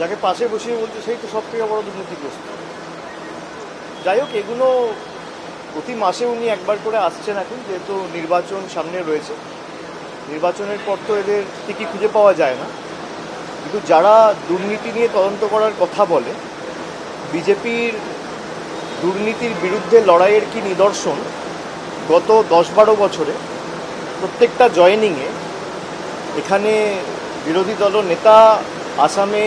যাকে পাশে বসিয়ে বলছে সেই তো সব থেকে বড় দুর্নীতিগ্রস্ত। যাই হোক, এগুলো প্রতি মাসে উনি একবার করে আসছেন এখন, যেহেতু নির্বাচন সামনে রয়েছে। নির্বাচনের পর তো এদের ঠিকই খুঁজে পাওয়া যায় না, কিন্তু যারা দুর্নীতি নিয়ে তদন্ত করার কথা বলে, বিজেপির দুর্নীতির বিরুদ্ধে লড়াইয়ের কি নিদর্শন গত 10-12 বছরে প্রত্যেকটা জয়েনিংয়ে এখানে বিরোধী দল নেতা, আসামে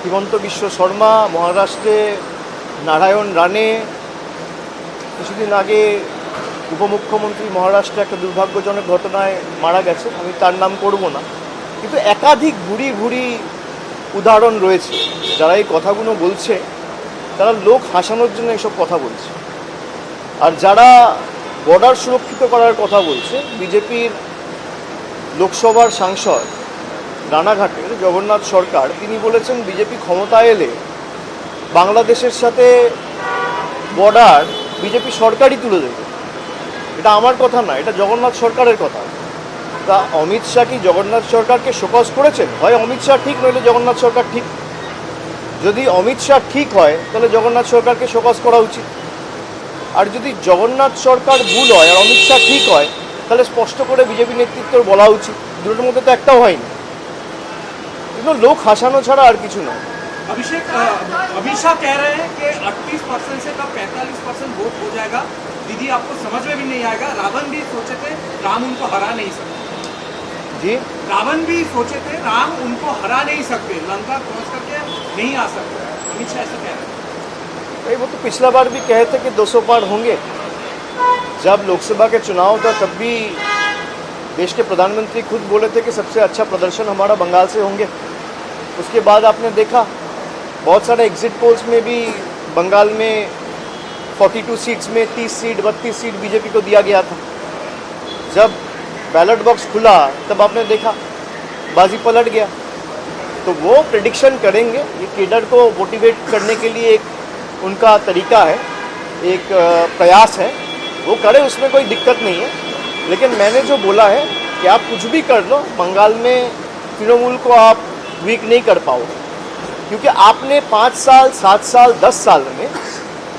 হিমন্ত বিশ্ব শর্মা, মহারাষ্ট্রে নারায়ণ রানে, কিছুদিন আগে উপমুখ্যমন্ত্রী মহারাষ্ট্রে একটা দুর্ভাগ্যজনক ঘটনায় মারা গেছে, আমি তার নাম করব না, কিন্তু একাধিক ভুরি ভুরি উদাহরণ রয়েছে। যারা এই কথাগুলো বলছে তারা লোক হাসানোর জন্য এসব কথা বলছে। আর যারা বর্ডার সুরক্ষিত করার কথা বলছে, বিজেপির লোকসভার সাংসদ রানাঘাটের জগন্নাথ সরকার, তিনি বলেছেন বিজেপি ক্ষমতায় এলে বাংলাদেশের সাথে বর্ডার বিজেপি সরকারই তুলে দেবে। এটা আমার কথা না, এটা জগন্নাথ সরকারের কথা। তা অমিত শাহ কি জগন্নাথ সরকারকে শোকজ করেছেন? হয় অমিত শাহ ঠিক, নইলে জগন্নাথ সরকার ঠিক। যদি অমিত শাহ ঠিক হয় তাহলে জগন্নাথ সরকারকে শোকজ করা উচিত, আর যদি জগন্নাথ সরকার ভুল হয় আর অমিত শাহ ঠিক হয় তাহলে স্পষ্ট করে বিজেপি নেতৃত্বের বলা উচিত। দুটোর মধ্যে তো একটাও হয়নি, কিন্তু লোক হাসানো ছাড়া আর কিছু নয়। अभिषेक, अमित शाह कह रहे हैं कि 38% से कब 45% वोट हो जाएगा, दीदी आपको समझ में भी नहीं आएगा। रावण भी सोचे थे राम उनको हरा नहीं सकते। जी, रावण भी सोचे थे राम उनको हरा नहीं सकते, लंका क्रॉस करके नहीं आ सकते। अमित शाह ऐसा कह रहे हैं। भाई वो तो पिछला बार भी कहे थे कि 200 पार होंगे। जब लोकसभा के चुनाव था तब भी देश के प्रधानमंत्री खुद बोले थे कि सबसे अच्छा प्रदर्शन हमारा बंगाल से होंगे। उसके बाद आपने देखा बहुत सारे एग्जिट पोल्स में भी बंगाल में 42 सीट्स में 30 सीट 32 सीट बीजेपी को दिया गया था। जब बैलेट बॉक्स खुला तब आपने देखा बाजी पलट गया। तो वो प्रेडिक्शन करेंगे, ये केडर को मोटिवेट करने के लिए एक उनका तरीका है, एक प्रयास है, वो करे, उसमें कोई दिक्कत नहीं है। लेकिन मैंने जो बोला है कि आप कुछ भी कर लो, बंगाल में तृणमूल को आप वीक नहीं कर पाओगे, क्योंकि आपने 5 साल 7 साल 10 साल में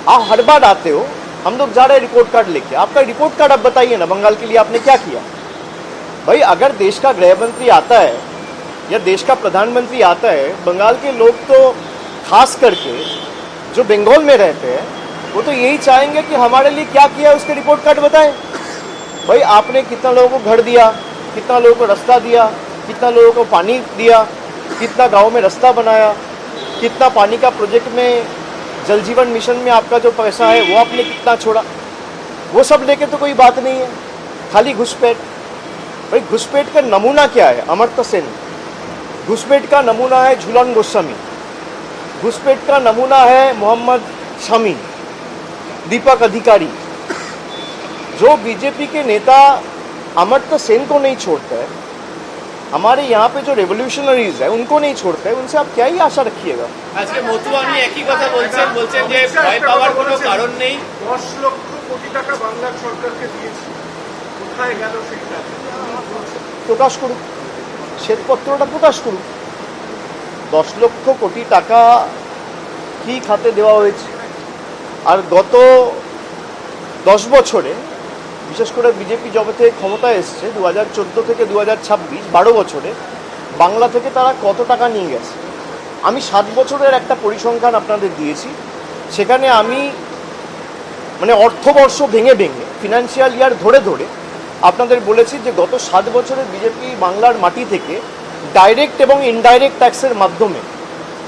आप हर बार आते हो, हम लोग जा रहे हैं रिपोर्ट कार्ड लेके। आपका रिपोर्ट कार्ड आप बताइए ना, बंगाल के लिए आपने क्या किया। भाई अगर देश का गृह मंत्री आता है या देश का प्रधानमंत्री आता है, बंगाल के लोग तो खास करके जो बंगाल में रहते हैं वो तो यही चाहेंगे कि हमारे लिए क्या किया उसके रिपोर्ट कार्ड बताएं। भाई आपने कितना लोगों को घर दिया, कितना लोगों को रास्ता दिया, कितना लोगों को पानी दिया, कितना गांव में रास्ता बनाया, कितना पानी का प्रोजेक्ट में जल जीवन मिशन में आपका जो पैसा है वो आपने कितना छोड़ा, वो सब लेके तो कोई बात नहीं है, खाली घुसपैठ। भाई घुसपैठ का नमूना क्या है? अमर्त्य सेन। घुसपैठ का नमूना है झूलन गोस्वामी। घुसपैठ का नमूना है मोहम्मद शामी, दीपक अधिकारी। जो बीजेपी के नेता अमर्त्य सेन को नहीं छोड़ता है, हमारे यहाँ पे जो रेवोल्यूशनरीज है उनको नहीं छोड़ता है, उनसे आप क्या ही आशा रखिएगा। আজকে মতুয়ানি একই কথা বলছেন যে ভয় পাওয়ার কোনো কারণ নেই। 10 লক্ষ কোটি টাকা বাংলার সরকারকে দিয়েছে, কোথায় গেল সেটা প্রকাশ করুক, শ্বেতপত্রটা প্রকাশ করুক। 10 লক্ষ কোটি টাকা কি খাতে দেওয়া হয়েছে। আর গত 10 বছরে, বিশেষ করে বিজেপি যবে থেকে ক্ষমতায় এসছে 2014 থেকে 2026, 12 বছরে বাংলা থেকে তারা কত টাকা নিয়ে গেছে। আমি 7 বছরের একটা পরিসংখ্যান আপনাদের দিয়েছি, সেখানে আমি মানে অর্থবর্ষ ভেঙে ভেঙে, ফিনান্সিয়াল ইয়ার ধরে ধরে আপনাদের বলেছি যে গত 7 বছরে বিজেপি বাংলার মাটি থেকে ডাইরেক্ট এবং ইনডাইরেক্ট ট্যাক্সের মাধ্যমে,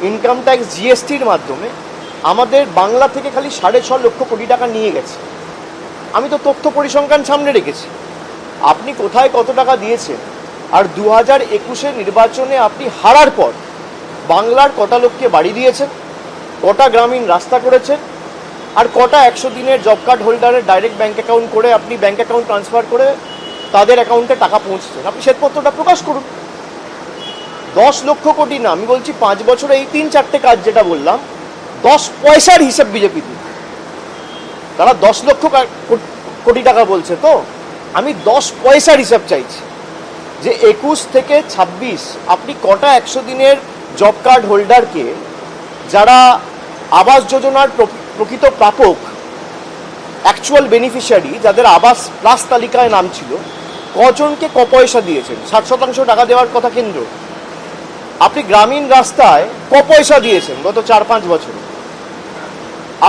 ইনকাম ট্যাক্স জিএসটির মাধ্যমে আমাদের বাংলা থেকে খালি 6.5 লক্ষ কোটি টাকা নিয়ে গেছে। আমি তো তথ্য পরিসংখ্যান সামনে রেখেছি। আপনি কোথায় কত টাকা দিয়েছেন, আর 2021-এর নির্বাচনে আপনি হারার পর বাংলার কটা লোককে বাড়ি দিয়েছেন, কটা গ্রামীণ রাস্তা করেছেন, আর কটা 100 দিনের জব কার্ড হোল্ডারের ডাইরেক্ট ব্যাঙ্ক অ্যাকাউন্ট করে আপনি ব্যাঙ্ক অ্যাকাউন্ট ট্রান্সফার করে তাদের অ্যাকাউন্টে টাকা পৌঁছেছেন। আপনি শ্বেতপত্রটা প্রকাশ করুন। 10 লক্ষ কোটি না, আমি বলছি 5 বছরে এই 3-4টে কাজ যেটা বললাম, 10 পয়সার হিসাব বিজেপি দিন। তারা 10 লক্ষ কোটি টাকা বলছে, তো আমি 10 পয়সার হিসাব চাইছি যে 21 থেকে 26 আপনি কটা 100 দিনের জব কার্ড হোল্ডারকে, যারা আবাস যোজনার প্রকৃত প্রাপক, অ্যাকচুয়াল বেনিফিশিয়ারি, যাদের আবাস প্লাস তালিকায় নাম ছিল, কজনকে ক পয়সা দিয়েছেন? 60% টাকা দেওয়ার কথা কেন্দ্র। আপনি গ্রামীণ রাস্তায় ক পয়সা দিয়েছেন গত 4-5 বছরে?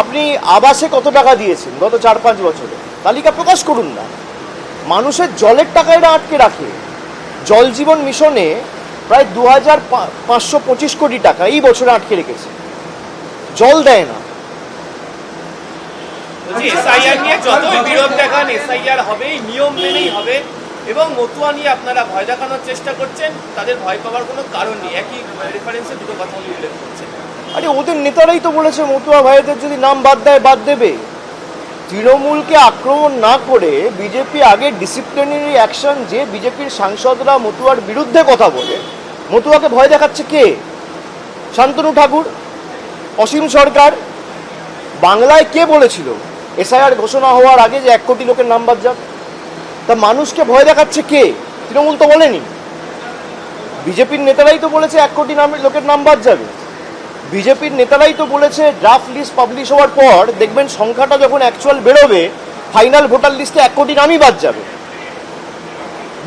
আপনি আবাসে কত টাকা দিয়েছেন গত 4-5 বছরে? তালিকা প্রকাশ করুন না। মানুষের জলের টাকা এরা আটকে রাখে। জল জীবন মিশনে প্রায় 2525 কোটি টাকা এই বছরে আটকে রেখেছে, জল দেয় না। বলছি এসআইআর নিয়ে যতই বিরোধ দেখান, এসআইআর হবে, নিয়ম মেনেই হবে, এবং মতুয়া নিয়ে আপনারা ভয় দেখানোর চেষ্টা করছেন, তাদের ভয় পাওয়ার কোনো কারণ নেই। একই রেফারেন্সে দুটো কথা উল্লেখ করছেন। আরে ওদের নেতারাই তো বলেছে মতুয়া ভাইদের যদি নাম বাদ দেয় বাদ দেবে। তৃণমূলকে আক্রমণ না করে বিজেপি আগে ডিসিপ্লিনারি অ্যাকশন, যে বিজেপির সাংসদরা মতুয়ার বিরুদ্ধে কথা বলে, মতুয়াকে ভয় দেখাচ্ছে কে? শান্তনু ঠাকুর, অসীম সরকার। বাংলায় কে বলেছিল এসআইআর ঘোষণা হওয়ার আগে যে 1 কোটি লোকের নাম বাদ যাবে? তা মানুষকে ভয় দেখাচ্ছে কে? তৃণমূল তো বলেনি। বিজেপির নেতারাই তো বলেছে 1 কোটি লোকের নাম বাদ যাবে। বিজেপির নেতারাই তো বলেছে ড্রাফট লিস্ট পাবলিশ হওয়ার পর দেখবেন সংখ্যাটা যখন অ্যাকচুয়াল বেরোবে, ফাইনাল ভোটার লিস্টে 1 কোটি নামই বাদ যাবে।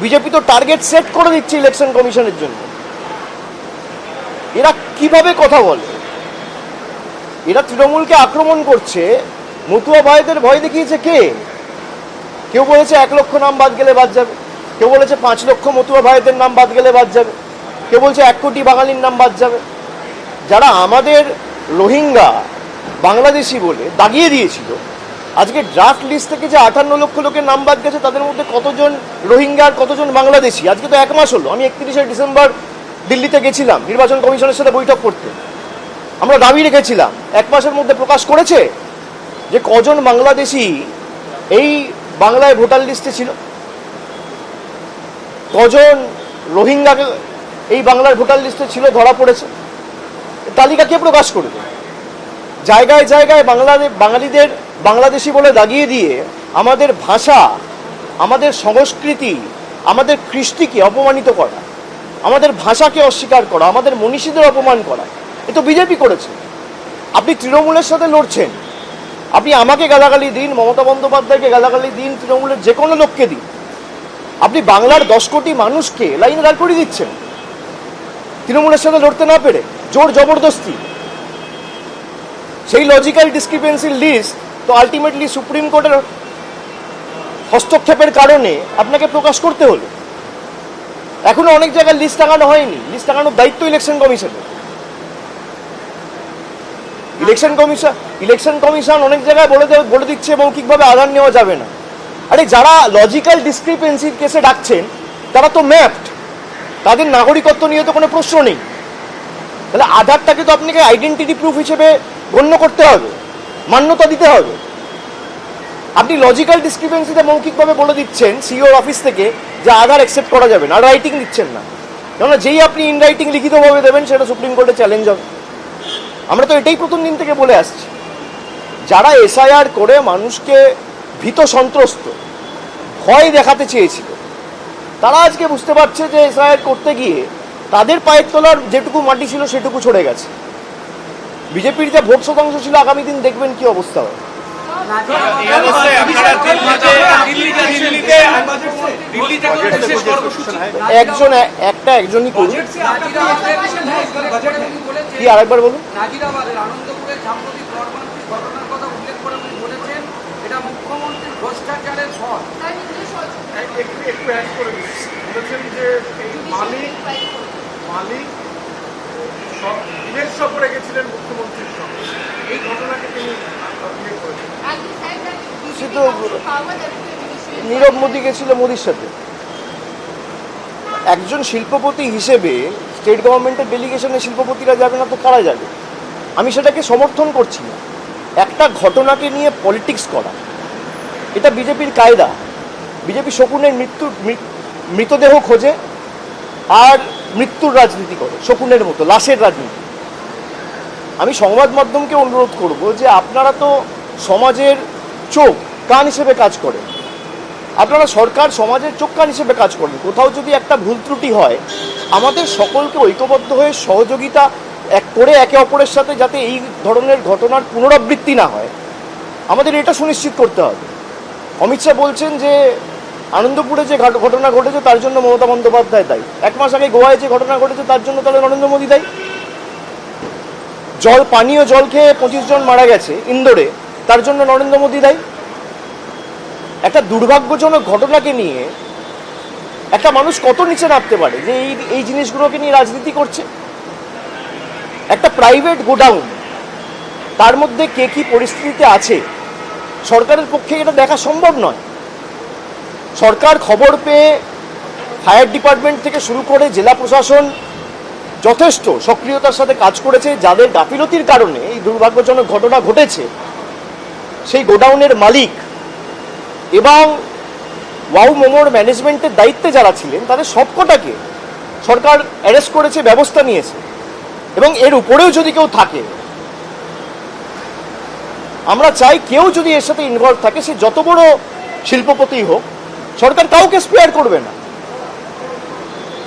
বিজেপি তো টার্গেট সেট করে দিচ্ছে ইলেকশন কমিশনের জন্য। এরা কিভাবে কথা বলে? এরা তৃণমূলকে আক্রমণ করছে, মতুয়া ভাইদের ভয় দেখিয়েছে কে? কেউ বলেছে 1 লক্ষ নাম বাদ গেলে বাদ যাবে, কেউ বলেছে 5 লক্ষ মতুয়া ভাইদের নাম বাদ গেলে বাদ যাবে, কেউ বলছে 1 কোটি বাঙালির নাম বাদ যাবে। যারা আমাদের রোহিঙ্গা বাংলাদেশি বলে দাগিয়ে দিয়েছিল, আজকে ড্রাফট লিস্ট থেকে যে 58 লক্ষ লোকের নাম বাদ গেছে, তাদের মধ্যে কতজন রোহিঙ্গা আর কতজন বাংলাদেশি? আজকে তো 1 মাস হলো। আমি 31শে ডিসেম্বর দিল্লিতে গেছিলাম নির্বাচন কমিশনের সাথে বৈঠক করতে। আমরা দাবি রেখেছিলাম 1 মাসের মধ্যে প্রকাশ করেছে যে কজন বাংলাদেশি এই বাংলায় ভোটার লিস্টে ছিল, কজন রোহিঙ্গা এই বাংলার ভোটার লিস্টে ছিল, ধরা পড়েছে। তালিকা কে প্রকাশ করবে? জায়গায় জায়গায় বাঙালিদের বাংলাদেশি বলে দাগিয়ে দিয়ে আমাদের ভাষা, আমাদের সংস্কৃতি, আমাদের কৃষ্টিকে অপমানিত করা, আমাদের ভাষাকে অস্বীকার করা, আমাদের মনীষীদের অপমান করা, এ তো বিজেপি করেছে। আপনি তৃণমূলের সাথে লড়ছেন। আপনি আমাকে গালাগালি দিন, মমতা বন্দ্যোপাধ্যায়কে গালাগালি দিন, তৃণমূলের যে কোনো লোককে দিন, আপনি বাংলার 10 কোটি মানুষকে লাইনে দাঁড় করিয়ে দিচ্ছেন তৃণমূলের সাথে লড়তে না পেরে, জোর জবরদস্তি। সেই লজিক্যাল ডিসক্রিপেন্সির লিস্ট তো আলটিমেটলি সুপ্রিম কোর্টের হস্তক্ষেপের কারণে আপনাকে প্রকাশ করতে হলো। এখনো অনেক জায়গায় লিস্ট টাঙানো হয়নি। লিস্ট টাঙানোর দায়িত্ব ইলেকশন কমিশনের। ইলেকশন কমিশন অনেক জায়গায় বলে দিচ্ছে মৌখিকভাবে আধার নেওয়া যাবে না। আরে যারা লজিক্যাল ডিসক্রিপেন্সির কেসে ডাকছেন তারা তো ম্যাপড, তাদের নাগরিকত্ব নিয়ে তো কোনো প্রশ্ন নেই। তাহলে আধারটাকে তো আপনাকে আইডেন্টিটি প্রুফ হিসেবে গণ্য করতে হবে, মান্যতা দিতে হবে। আপনি লজিক্যাল ডিসক্রিপেন্সিতে মৌখিকভাবে বলে দিচ্ছেন সিইওর অফিস থেকে যে আধার অ্যাকসেপ্ট করা যাবে না, আর রাইটিং দিচ্ছেন না। কেননা যেই আপনি ইন রাইটিং লিখিতভাবে দেবেন সেটা সুপ্রিম কোর্টে চ্যালেঞ্জ হবে। আমরা তো এটাই প্রথম দিন থেকে বলে আসছি। যারা এসআইআর করে মানুষকে ভীত সন্ত্রস্ত, ভয় দেখাতে চেয়েছিল, তারা আজকে বুঝতে পারছে যে এসআইআর করতে গিয়ে তাদের পায়ের তলার যেটুকু মাটি ছিল সেটুকু ছড়ে গেছে। বিজেপির যে ভোট শতাংশ ছিল, আগামী দিন দেখবেন কি অবস্থা হয়। একজনই করুন। কি আরেকবার বলুন। নাজিরাবাদের আনন্দপুরের সাম্প্রতিক নরমান্তিক ঘটনার কথা উল্লেখ করে উনি বলেছেন এটা মুখ্যমন্ত্রীর ভ্রষ্টাচারের ফল। একটু অ্যাড করে দিচ্ছি, বলেছেন যে এই মালিক বিদেশ সফরে গেছিলেন মুখ্যমন্ত্রীর সঙ্গে, এই ঘটনাকে তিনি উল্লেখ করেছেন। সে তো নীরব মোদী গেছিল মোদির সাথে। একজন শিল্পপতি হিসেবে স্টেট গভর্নমেন্টের ডেলিগেশনে শিল্পপতিরা যাবে না তো কারা যাবে? আমি সেটাকে সমর্থন করছি না। একটা ঘটনাকে নিয়ে পলিটিক্স করা এটা বিজেপির কায়দা। বিজেপি শকুনের মৃতদেহ খোঁজে আর মৃত্যুর রাজনীতি করে, শকুনের মতো লাশের রাজনীতি। আমি সংবাদ মাধ্যমকে অনুরোধ করব যে আপনারা তো সমাজের চোখ কান হিসেবে কাজ করেন। আপনারা সরকার সমাজের চোখ কান হিসেবে কাজ করেন, কোথাও যদি একটা ভুল ত্রুটি হয় আমাদের সকলকে ঐক্যবদ্ধ হয়ে সহযোগিতা করে একে অপরের সাথে যাতে এই ধরনের ঘটনার পুনরাবৃত্তি না হয় আমাদের এটা সুনিশ্চিত করতে হবে। অমিত শাহ বলছেন যে আনন্দপুরে যে ঘটনা ঘটেছে তার জন্য মমতা বন্দ্যোপাধ্যায় দায়ী, 1 মাস আগে গোয়ায় যে ঘটনা ঘটেছে তার জন্য তাহলে নরেন্দ্র মোদী দায়ী। পানীয় জল খেয়ে 25 জন মারা গেছে ইন্দোরে, তার জন্য নরেন্দ্র মোদী দায়ী। একটা দুর্ভাগ্যজনক ঘটনাকে নিয়ে একটা মানুষ কত নিচে নামতে পারে যে এই জিনিসগুলোকে নিয়ে রাজনীতি করছে। একটা প্রাইভেট গোডাউন, তার মধ্যে কে কি পরিস্থিতিতে আছে সরকারের পক্ষে এটা দেখা সম্ভব নয়। সরকার খবর পেয়ে ফায়ার ডিপার্টমেন্ট থেকে শুরু করে জেলা প্রশাসন যথেষ্ট সক্রিয়তার সাথে কাজ করেছে। যাদের গাফিলতির কারণে এই দুর্ভাগ্যজনক ঘটনা ঘটেছে সেই গোডাউনের মালিক এবং ওয়াও মোমোর ম্যানেজমেন্টের দায়িত্বে যারা ছিলেন তাদের সবকটাকে সরকার অ্যারেস্ট করেছে, ব্যবস্থা নিয়েছে। এবং এর উপরেও যদি কেউ থাকে, আমরা চাই কেউ যদি এর সাথে ইনভলভ থাকে সে যত বড় শিল্পপতি হোক, সরকার কাউকে স্পেয়ার করবে না।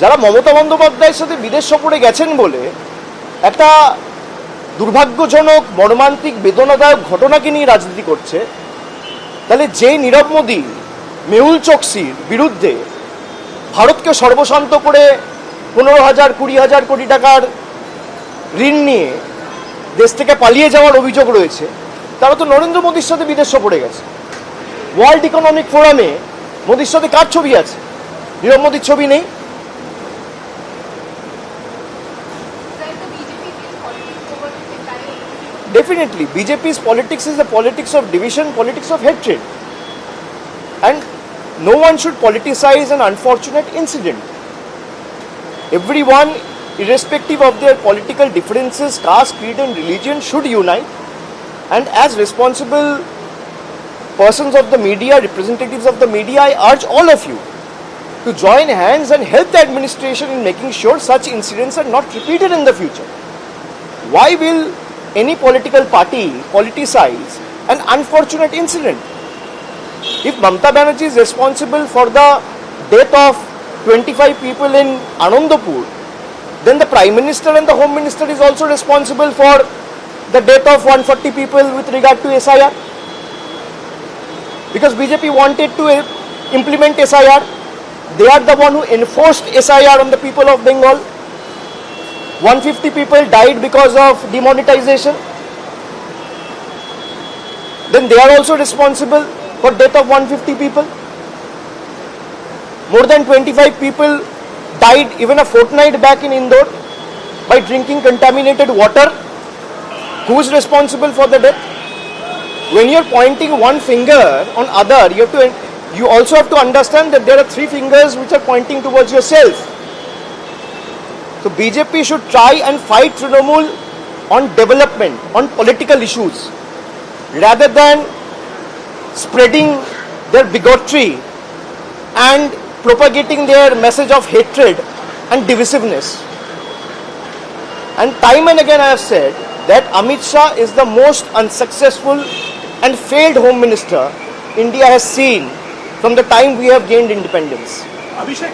যারা মমতা বন্দ্যোপাধ্যায়ের সাথে বিদেশ সফরে গেছেন বলে একটা দুর্ভাগ্যজনক মর্মান্তিক বেদনাদায়ক ঘটনাকে নিয়ে রাজনীতি করছে, তাহলে যে নীরব মোদী মেহুল চোকসির বিরুদ্ধে ভারতকে সর্বশান্ত করে 15,000-20,000 কোটি টাকার ঋণ নিয়ে দেশ থেকে পালিয়ে যাওয়ার অভিযোগ রয়েছে, তারা তো নরেন্দ্র মোদীর সাথে বিদেশ সফরে গেছে। ওয়ার্ল্ড ইকোনমিক ফোরামে মোদীর সাথে কার ছবি আছে? নীরব মোদীর ছবি নেই। Definitely, BJP's politics is the politics of division, politics of hatred. And no one should politicize an unfortunate incident. Everyone, irrespective of their political differences, caste, creed and religion, should unite. And as responsible persons of the media, representatives of the media, I urge all of you to join hands and help the administration in making sure such incidents are not repeated in the future. Why will any political party politicize an unfortunate incident? If Mamata Banerjee is responsible for the death of 25 people in Anandapur, then the Prime Minister and the Home Minister is also responsible for the death of 140 people with regard to SIR. Because BJP wanted to implement SIR, they are the one who enforced SIR on the people of Bengal. 150 people died because of demonetization. Then they are also responsible for death of 150 people. More than 25 people died even a fortnight back in Indore by drinking contaminated water. Who is responsible for the death? When you are pointing one finger on other, you also have to understand that there are 3 fingers which are pointing towards yourself. So BJP should try and fight Trinamool on development, on political issues, rather than spreading their bigotry and propagating their message of hatred and divisiveness. And time and again I have said that Amit Shah is the most unsuccessful and failed Home Minister India has seen from the time we have gained independence. Abhishek,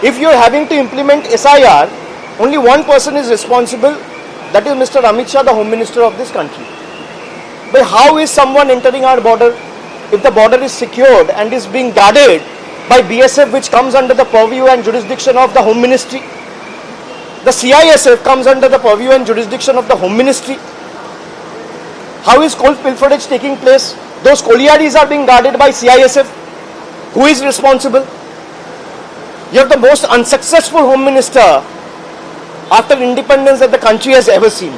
If you are having to implement SIR, only one person is responsible, that is Mr. Amit Shah, the Home Minister of this country. But how is someone entering our border if the border is secured and is being guarded by BSF, which comes under the purview and jurisdiction of the Home Ministry? The CISF comes under the purview and jurisdiction of the Home Ministry. How is coal pilferage taking place? Those collieries are being guarded by CISF. Who is responsible? You have the most unsuccessful Home Minister after independence that the country has ever seen.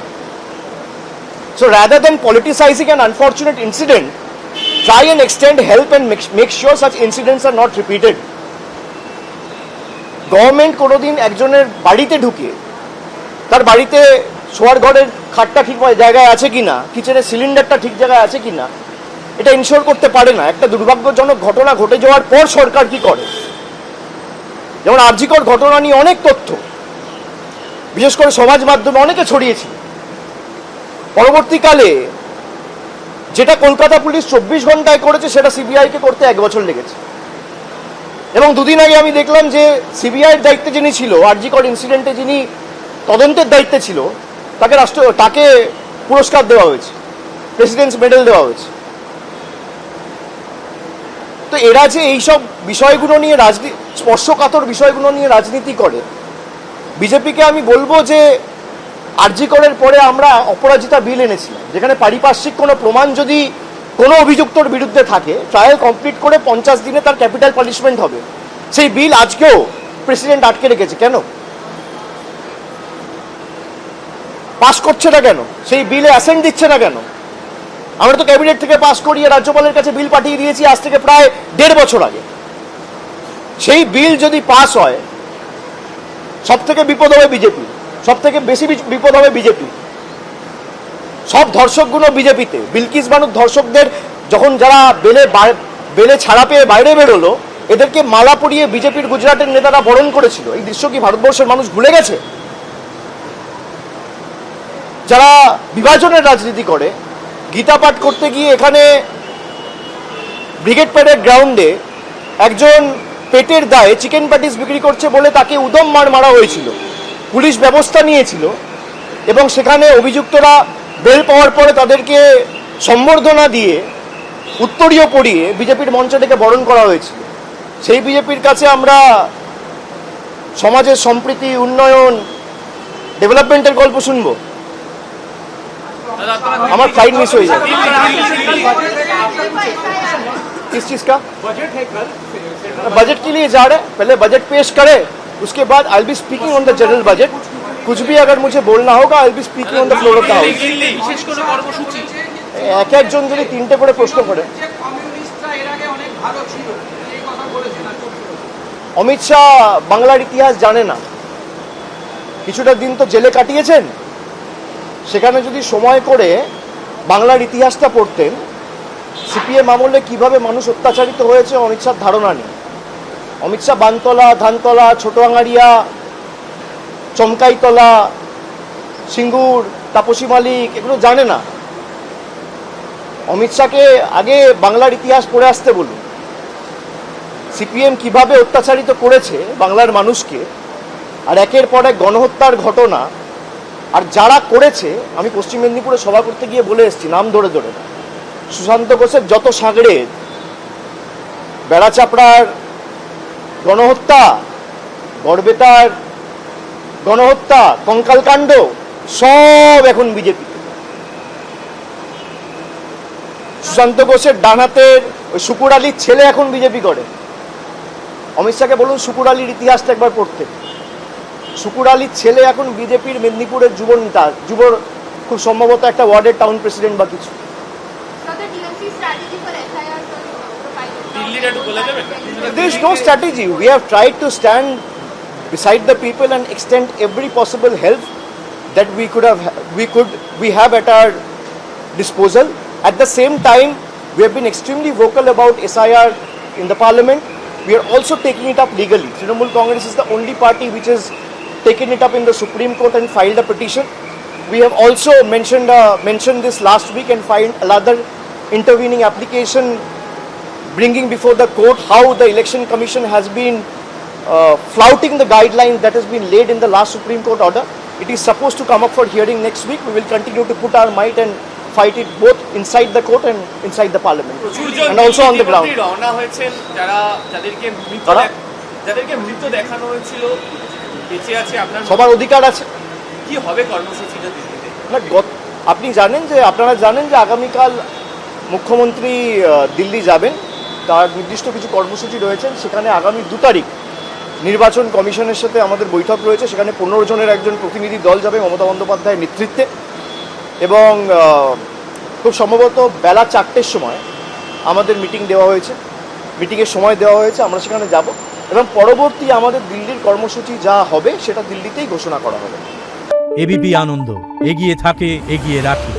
So rather than politicizing an unfortunate incident, try and extend help and make sure such incidents are not repeated. Government কোনোদিন একজনের বাড়িতে ঢুকে তার বাড়িতে শোয়ার ঘরের খাটটা ঠিক জায়গায় আছে কিনা, কিচেনের সিলিন্ডারটা ঠিক জায়গায় আছে কিনা, এটা ইনশিওর করতে পারে না। একটা দুর্ভাগ্যজনক ঘটনা ঘটে যাওয়ার পর সরকার কি করে, যেমন আরজিকর ঘটনা নিয়ে অনেক তথ্য বিশেষ করে সমাজ মাধ্যমে অনেকে ছড়িয়েছিল। পরবর্তীকালে যেটা কলকাতা পুলিশ 24 ঘন্টায় করেছে সেটা সিবিআইকে করতে 1 বছর লেগেছে। এবং দুদিন আগে আমি দেখলাম যে সিবিআইয়ের দায়িত্বে যিনি ছিল, আরজি কর ইনসিডেন্টে যিনি তদন্তের দায়িত্বে ছিল, তাকে পুরস্কার দেওয়া হয়েছে, প্রেসিডেন্টস মেডেল দেওয়া হয়েছে। তো এরা যে এইসব বিষয়গুলো নিয়ে স্পর্শকাতর বিষয়গুলো নিয়ে রাজনীতি করে, বিজেপিকে আমি বলবো যে আরজি করের পরে আমরা অপরাজিতা বিল এনেছিলাম, যেখানে পারিপার্শ্বিক কোনো প্রমাণ যদি কোনো অভিযুক্তর বিরুদ্ধে থাকে, ট্রায়াল কমপ্লিট করে 50 দিনে তার ক্যাপিটাল পানিশমেন্ট হবে। সেই বিল আজকেও প্রেসিডেন্ট আটকে রেখেছে। কেন পাস করছে না? কেন সেই বিলে অ্যাসেন্ট দিচ্ছে না? কেন? আমরা তো ক্যাবিনেট থেকে পাস করিয়ে রাজ্যপালের কাছে বিল পাঠিয়ে দিয়েছি আজ থেকে প্রায় 1.5 বছর আগে। সেই বিল যদি পাস হয়, সব থেকে বিপদ হবে বিজেপি, সব থেকে বেশি বিপদ হবে বিজেপি। সব ধর্ষকগুলো বিজেপিতে। বিলকিস বানুর ধর্ষকদের যখন যারা বেলে ছাড়া পেয়ে বাইরে বেরোলো, এদেরকে মালা পরিয়ে বিজেপির গুজরাটের নেতারা বরণ করেছিল। এই দৃশ্য কি ভারতবর্ষের মানুষ ভুলে গেছে? যারা বিভাজনের রাজনীতি করে, গীতা পাঠ করতে গিয়ে এখানে ব্রিগেড প্যারেড গ্রাউন্ডে একজন পেটের দায়ে চিকেন প্যাটিস বিক্রি করছে বলে তাকে উদম মারা হয়েছিল, পুলিশ ব্যবস্থা নিয়েছিল, এবং সেখানে অভিযুক্তরা বেল পাওয়ার পরে তাদেরকে সম্বর্ধনা দিয়ে উত্তরীয় পরিয়ে বিজেপির মঞ্চে ডেকে বরণ করা হয়েছিল। সেই বিজেপির কাছে আমরা সমাজের সম্প্রীতি, উন্নয়ন, ডেভেলপমেন্টের গল্প শুনবো? আমার फ्लाइट मिस हो जाए। किस चीज का बजट है कल, बजट के लिए जा रहे हैं? पहले बजट पेश करे, उसके बाद I will be speaking on the general budget. कुछ भी अगर मुझे बोलना होगा I will be speaking on the floor of the house. বিশেষ কোনো কর্মসূচি এক একজন যদি 3টে করে প্রশ্ন করে। যে কমিউনিস্টরা এর আগে অনেক ভালো ছিল, এই কথা বলেছেন আর চুপ করেছেন। অমিত শাহ বাংলার ইতিহাস জানে না, কিছুটা দিন তো জেলে কাটিয়েছেন। সেখানে যদি সময় করে বাংলার ইতিহাসটা পড়তেন, সিপিএম আমলে কিভাবে মানুষ অত্যাচারিত হয়েছে অমিত শাহর ধারণা নেই। অমিত শাহ বানতলা, ধানতলা, ছোট আঙারিয়া, চমকাইতলা, সিঙ্গুর, তাপসী মালিক এগুলো জানে না। অমিত শাহকে আগে বাংলার ইতিহাস পড়ে আসতে বলুন। সিপিএম কিভাবে অত্যাচারিত করেছে বাংলার মানুষকে, আর একের পর এক গণহত্যার ঘটনা। আর যারা করেছে, আমি পশ্চিম মেদিনীপুরে সভা করতে গিয়ে বলে এসেছি, নাম ধরে ধরে, সুশান্ত ঘোষের যত সাগরে, বেড়াচাপড়ার গণহত্যা, গড়বেতার গণহত্যা, কঙ্কালকাণ্ড, সব এখন বিজেপি। সুশান্ত ঘোষের ডানহাতের ওই শুকুর আলীর ছেলে এখন বিজেপি করে। অমিত শাহকে বলুন শুকুর আলীর ইতিহাসটা একবার পড়তে। শুকুর আলীর ছেলে এখন বিজেপির মেদিনীপুরের যুব নেতা, খুব সম্ভবত একটা ওয়ার্ডের টাউন প্রেসিডেন্ট বা কিছু। There is no strategy. We have tried to stand beside the people and extend every possible help that we have at our disposal. At the same time, we have been extremely vocal about SIR in the parliament. We are also taking it up legally. Trinamool Congress is the only party which has taken it up in the Supreme Court and filed a petition. We have also mentioned this last week and filed another intervening application bringing before the court how the Election Commission has been flouting the guidelines that has been laid in the last Supreme Court order. It is supposed to come up for hearing next week. We will continue to put our might and fight it both inside the court and inside the parliament and also on the ground. রওনা হয়েছেন যাদেরকে মৃত দেখানো হয়েছিল, বেঁচে আছে, আপনার সবার অধিকার আছে। কি হবে কর্মসূচিটা দিল্লিতে? আপনারা জানেন যে আগামীকাল মুখ্যমন্ত্রী দিল্লি যাবেন, তার নির্দিষ্ট কিছু কর্মসূচি রয়েছেন। সেখানে আগামী 2 তারিখ নির্বাচন কমিশনের সাথে আমাদের বৈঠক রয়েছে। সেখানে 15 জনের একজন প্রতিনিধি দল যাবে মমতা বন্দ্যোপাধ্যায়ের নেতৃত্বে, এবং খুব সম্ভবত বেলা 4টের সময় আমাদের মিটিং দেওয়া হয়েছে, মিটিংয়ের সময় দেওয়া হয়েছে। আমরা সেখানে যাব এবং পরবর্তী আমাদের দিল্লির কর্মসূচি যা হবে সেটা দিল্লিতেই ঘোষণা করা হবে। এবিপি আনন্দ, এগিয়ে থাকে, এগিয়ে রাখে।